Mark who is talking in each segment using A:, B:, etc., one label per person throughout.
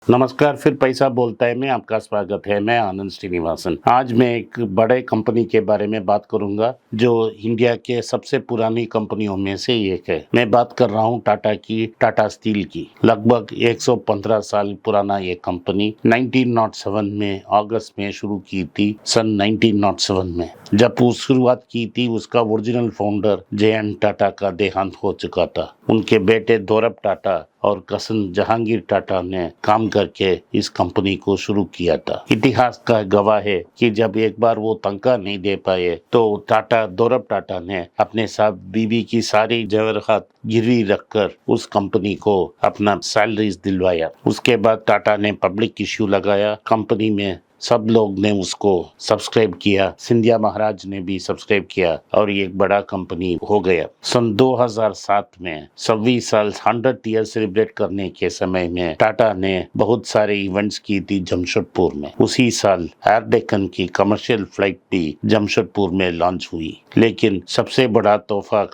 A: नमस्कार, फिर पैसा बोलता है में आपका स्वागत है। मैं आनंद श्रीनिवासन। आज मैं एक बड़े कंपनी के बारे में बात करूंगा जो इंडिया के सबसे पुरानी कंपनियों में से एक है। मैं बात कर रहा हूं टाटा की, टाटा स्टील की। लगभग 115 साल पुराना ये कंपनी 1907 में अगस्त में शुरू की थी, सन 1907 में। जब वो शुरुआत की थी, उसका ओरिजिनल फाउंडर जे.एन. टाटा का देहांत हो चुका था। उनके बेटे दौरब टाटा और कसन जहांगीर टाटा ने काम करके इस कंपनी को शुरू किया था। इतिहास का गवाह है कि जब एक बार वो तनख्वाह नहीं दे पाए तो दौरब टाटा ने अपने साथ बीवी की सारी जवाहरात गिरवी रखकर उस कंपनी को अपना सैलरीज दिलवाया। उसके बाद टाटा ने पब्लिक इश्यू लगाया। कंपनी में सब लोग ने उसको सब्सक्राइब किया। सिंधिया महाराज ने भी सब्सक्राइब किया और ये एक बड़ा कंपनी हो गया। सन 2007 में 26 साल 100 ईयर सेलिब्रेट करने के समय में टाटा ने बहुत सारे इवेंट्स की थी जमशेदपुर में। उसी साल एयर डेक्कन की कमर्शियल फ्लाइट भी जमशेदपुर में लॉन्च हुई। लेकिन सबसे बड़ा तोहफा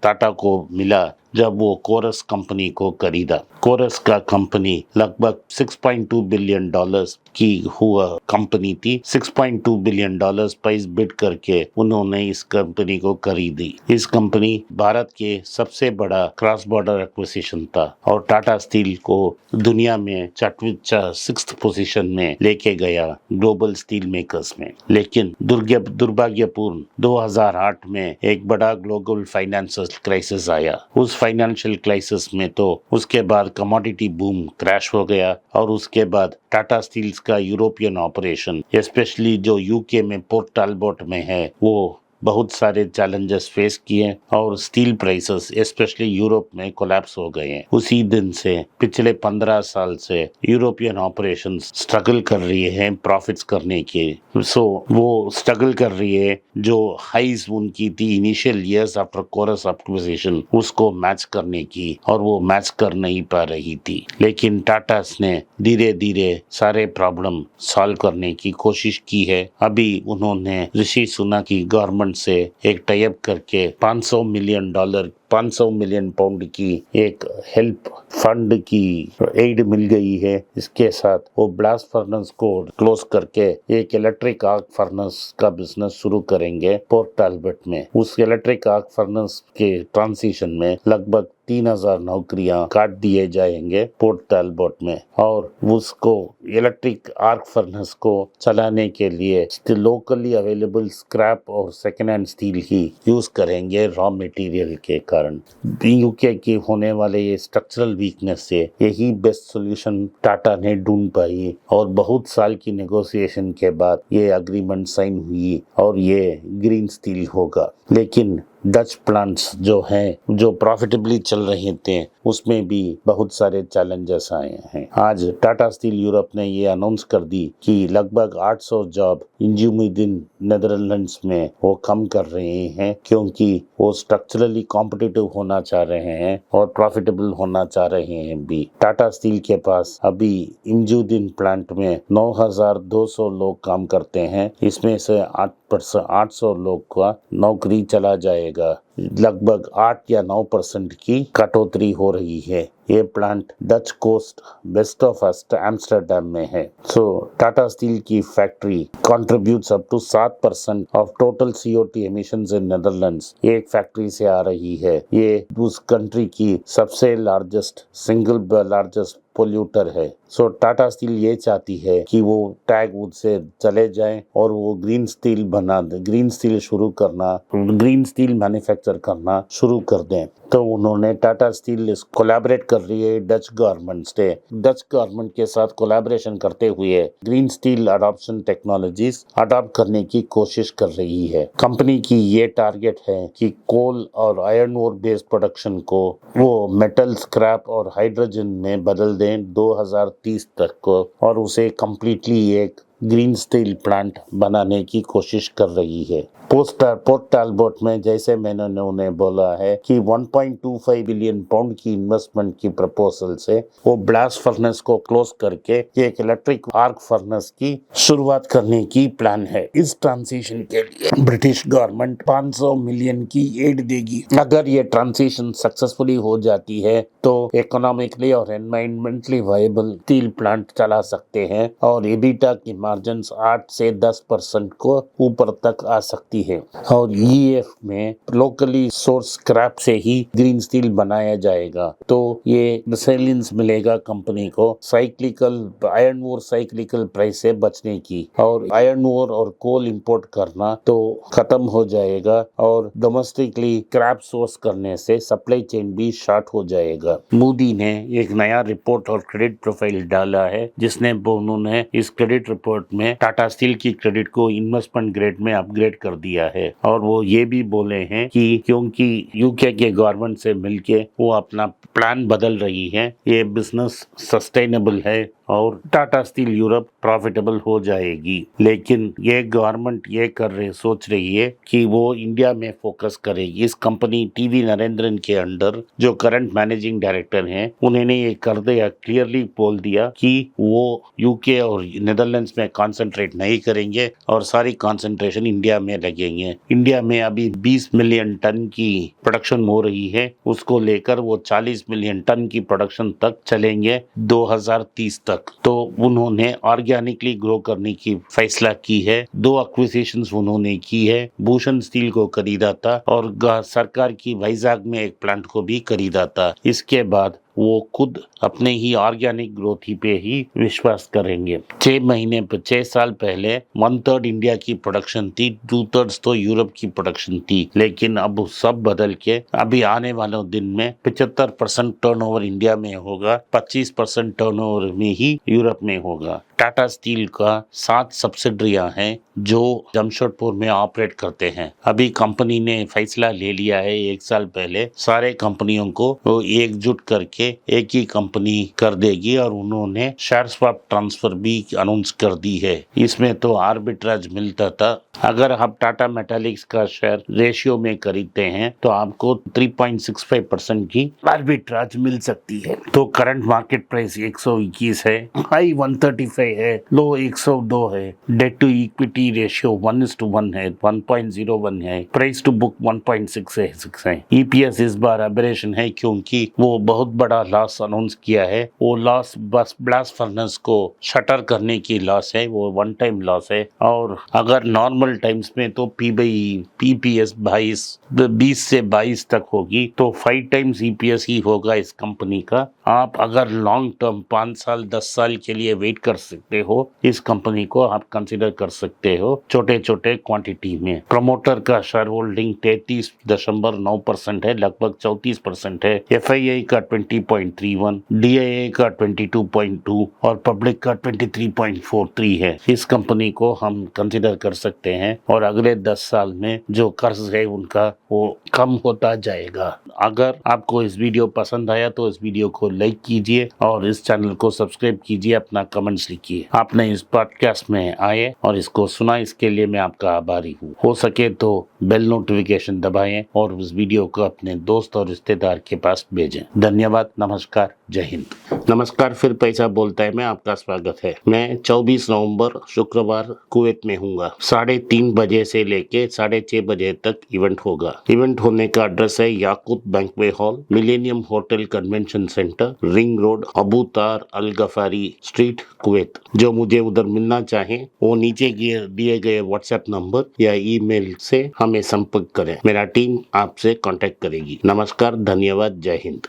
A: टाटा को मिला जब वो कोरस कंपनी को खरीदा। कोरस का कंपनी लगभग $6.2 बिलियन की हुआ कंपनी थी। $6.2 बिलियन प्राइस बिड करके उन्होंने इस कंपनी को खरीदी। इस कंपनी भारत के सबसे बड़ा क्रॉस बॉर्डर एक्विजिशन था और टाटा स्टील को दुनिया में 6th पोजीशन में लेके गया ग्लोबल स्टील मेकर्स में। लेकिन दुर्भाग्यपूर्ण 2008 में एक बड़ा ग्लोबल फाइनेंशियल क्राइसिस आया। उस फाइनेंशियल क्राइसिस में तो उसके बाद कमोडिटी बूम क्रैश हो गया और उसके बाद टाटा स्टील्स का यूरोपियन ऑपरेशन, स्पेशली जो यूके में पोर्ट टालबोट में है, वो बहुत सारे चैलेंजेस फेस किए और स्टील प्राइसेस स्पेशली यूरोप में कोलैप्स हो गए हैं। उसी दिन से पिछले 15 साल से यूरोपियन ऑपरेशंस स्ट्रगल कर रही है प्रॉफिट्स करने के। वो स्ट्रगल कर रही है जो हाइज उनकी थी initial years after Corus acquisition, उसको मैच करने की, और वो मैच कर नहीं पा रही थी। लेकिन टाटास ने धीरे धीरे सारे प्रॉब्लम सॉल्व करने की कोशिश की है। अभी उन्होंने ऋषि सुनक की गवर्नमेंट से एक टाई अप करके $500 मिलियन की एक हेल्प फंड की एड मिल गई है। इसके साथ वो ब्लास्ट फर्नेस को क्लोज करके एक इलेक्ट्रिक आर्क फर्नेस का बिजनेस शुरू करेंगे पोर्ट टालबोट में। उस इलेक्ट्रिक आर्क फर्नेस के ट्रांजिशन में लगभग 3000 नौकरियां काट दिए जाएंगे पोर्ट टालबोट में, और उसको इलेक्ट्रिक आर्क फर्नेस को चलाने के लिए लोकली अवेलेबल स्क्रैप और सेकेंड हैंड स्टील ही यूज करेंगे रॉ मटेरियल के कारण। यूके की होने वाले ये स्ट्रक्चरल वीकनेस से यही बेस्ट सॉल्यूशन टाटा ने ढूंढ पाई और बहुत साल की नेगोशिएशन के बाद ये अग्रीमेंट साइन हुई और ये ग्रीन स्टील होगा। लेकिन डच प्लांट्स जो हैं, जो प्रॉफिटेबली चल रहे थे, उसमें भी बहुत सारे चैलेंजेस आए हैं। आज टाटा स्टील यूरोप ने ये अनाउंस कर दी कि लगभग 800 जॉब इंजुमुदीन नेदरलैंड्स में वो कम कर रहे हैं, क्योंकि वो स्ट्रक्चरली कॉम्पिटिटिव होना चाह रहे हैं और प्रॉफिटेबल होना चाह रहे हैं भी। टाटा स्टील के पास अभी इंजुमुदीन प्लांट में 9200 लोग काम करते हैं। इसमें से 800 लोग का नौकरी चला जाएगा। लगभग 8 या 9% की कटौती हो रही है। ये plant Dutch coast west of Amsterdam में है। टाटा स्टील की factory contributes up to 7% of total CO2 emissions in Netherlands. एक फैक्ट्री से आ रही है। ये उस कंट्री की सबसे सिंगल लार्जेस्ट पोल्यूटर है। टाटा स्टील ये चाहती है कि वो टैग वुड से चले जाएं और वो ग्रीन स्टील मैन्युफैक्चर करना शुरू कर दें। तो उन्होंने टाटा स्टील कोलैबोरेट कर रही है डच गवर्नमेंट से। डच गवर्नमेंट के साथ कोलैबोरेशन करते हुए green steel adoption technologies adopt करने की कोशिश कर रही है। कंपनी की ये टारगेट है कि कोल और आयरन ओर बेस्ड प्रोडक्शन को वो मेटल, स्क्रैप और हाइड्रोजन में बदल दें 2030 तक को, और उसे कम्प्लीटली एक ग्रीन स्टील प्लांट बनाने की कोशिश कर रही है। पोर्ट टालबोट में जैसे मैंने उन्हें बोला है कि 1.25 बिलियन पाउंड की इन्वेस्टमेंट की प्रपोजल से वो ब्लास्ट फर्नेस को क्लोज करके एक इलेक्ट्रिक आर्क फर्नेस की शुरुआत करने की प्लान है। इस ट्रांजिशन के लिए ब्रिटिश गवर्नमेंट 500 मिलियन की एड देगी। अगर ये ट्रांजिशन सक्सेसफुली हो जाती है तो इकोनॉमिकली और एनवायरमेंटली वायबल स्टील प्लांट चला सकते हैं और एबिटा की मार्जिन 8 से 10% को ऊपर तक आ सकती है। और ईएफ में लोकली सोर्स स्क्रैप से ही ग्रीन स्टील बनाया जाएगा, तो ये रिसेलियंस मिलेगा कंपनी को cyclical iron ore cyclical price से बचने की। और आयरन ओर और कोल इंपोर्ट करना तो खत्म हो जाएगा और डोमेस्टिकली स्क्रैप सोर्स करने से सप्लाई चेन भी शॉर्ट हो जाएगा। मोदी ने एक नया रिपोर्ट और क्रेडिट प्रोफाइल डाला है, जिसने उन्होंने इस क्रेडिट रिपोर्ट में टाटा स्टील की क्रेडिट को इन्वेस्टमेंट ग्रेड में अपग्रेड कर दिया है। और वो ये भी बोले हैं कि क्योंकि यूके के गवर्नमेंट से मिलके वो अपना प्लान बदल रही है, ये बिजनेस सस्टेनेबल है और टाटा स्टील यूरोप प्रॉफिटेबल हो जाएगी। लेकिन ये गवर्नमेंट ये सोच रही है कि वो इंडिया में फोकस करेगी। इस कंपनी टीवी नरेंद्रन के अंडर जो करंट मैनेजिंग डायरेक्टर हैं, उन्होंने ये कर दिया, क्लियरली बोल दिया कि वो यूके और नेदरलैंड्स में कंसंट्रेट नहीं करेंगे और सारी कंसंट्रेशन इंडिया में लगेंगे। इंडिया में अभी 20 मिलियन टन की प्रोडक्शन हो रही है, उसको लेकर वो 40 मिलियन टन की प्रोडक्शन तक चलेंगे 2030 तक। तो उन्होंने ऑर्गेनिकली ग्रो करने की फैसला की है। 2 एक्विजिशंस उन्होंने की है, भूषण स्टील को खरीदा था और सरकार की वाइजाग में एक प्लांट को भी खरीदा था। इसके बाद वो खुद अपने ही ऑर्गेनिक ग्रोथ पे ही विश्वास करेंगे। 6 साल पहले 1/3 इंडिया की प्रोडक्शन थी, 2/3 तो यूरोप की प्रोडक्शन थी। लेकिन अब सब बदल के अभी आने वाले दिन में 75% टर्नओवर इंडिया में होगा, 25% टर्नओवर में ही यूरोप में होगा। टाटा स्टील का 7 सब्सिडरियां हैं जो जमशेदपुर में ऑपरेट करते हैं। अभी कंपनी ने फैसला ले लिया है 1 साल पहले सारे कंपनियों को वो एकजुट करके एक ही कंपनी कर देगी और उन्होंने शेयर स्वैप ट्रांसफर भी अनाउंस कर दी है। इसमें तो आर्बिट्राज मिलता था। अगर आप टाटा मेटालिक्स का शेयर रेशियो में खरीदते हैं तो आपको 3.65% की आर्बिट्राज मिल सकती है। तो करंट मार्केट प्राइस 121 है, हाई 135 है, लो 102 है, डेट टू इक्विटी रेशियो 1:1 है, 1.01 है, प्राइस टू बुक 1.6 है। ईपीएस इस बार एबरेशन है क्योंकि वो बहुत बड़ा लॉस अनाउंस किया है। वो लॉस बस ब्लास्ट फर्नेस को शटर करने की लॉस है, वो वन टाइम लॉस है। और अगर नॉर्मल टाइम्स में तो पीपीएस 20 से 22 तक होगी, तो 5 टाइम्स ईपीएस ही होगा इस कंपनी का। आप अगर लॉन्ग टर्म 5 साल 10 साल के लिए वेट कर सकते हो, इस कंपनी को आप कंसिडर कर सकते हो छोटे छोटे क्वांटिटी में। प्रमोटर का शेयर होल्डिंग 33.9% है, लगभग 34% है। एफआईआई का 20.31, डीआईए का 22.2 और पब्लिक का 23.43 है। इस कंपनी को हम कंसिडर कर सकते हैं और अगले 10 साल में जो कर्ज है उनका वो कम होता जाएगा। अगर आपको इस वीडियो पसंद आया तो इस वीडियो को लाइक कीजिए और इस चैनल को सब्सक्राइब कीजिए, अपना कमेंट्स लिखिए। आपने इस पॉडकास्ट में आए और इसको सुना, इसके लिए मैं आपका आभारी हूँ। हो सके तो बेल नोटिफिकेशन दबाएं और इस वीडियो को अपने दोस्त और रिश्तेदार के पास भेजें। धन्यवाद, नमस्कार, जय हिंद। नमस्कार, फिर पैसा बोलता है में आपका स्वागत है। मैं 24 नवंबर शुक्रवार कुवैत में हूँगा। 3:30 बजे से लेके 6:30 बजे तक इवेंट होगा। इवेंट होने का एड्रेस है Yakut banquet hall, millennium hotel convention centre, ring road, अबू तार अल गफारी स्ट्रीट, कुवैत। जो मुझे उधर मिलना चाहे वो नीचे दिए गए व्हाट्सएप नंबर या ईमेल से हमें संपर्क करें। मेरा टीम आपसे कांटेक्ट करेगी। नमस्कार, धन्यवाद, जय हिंद।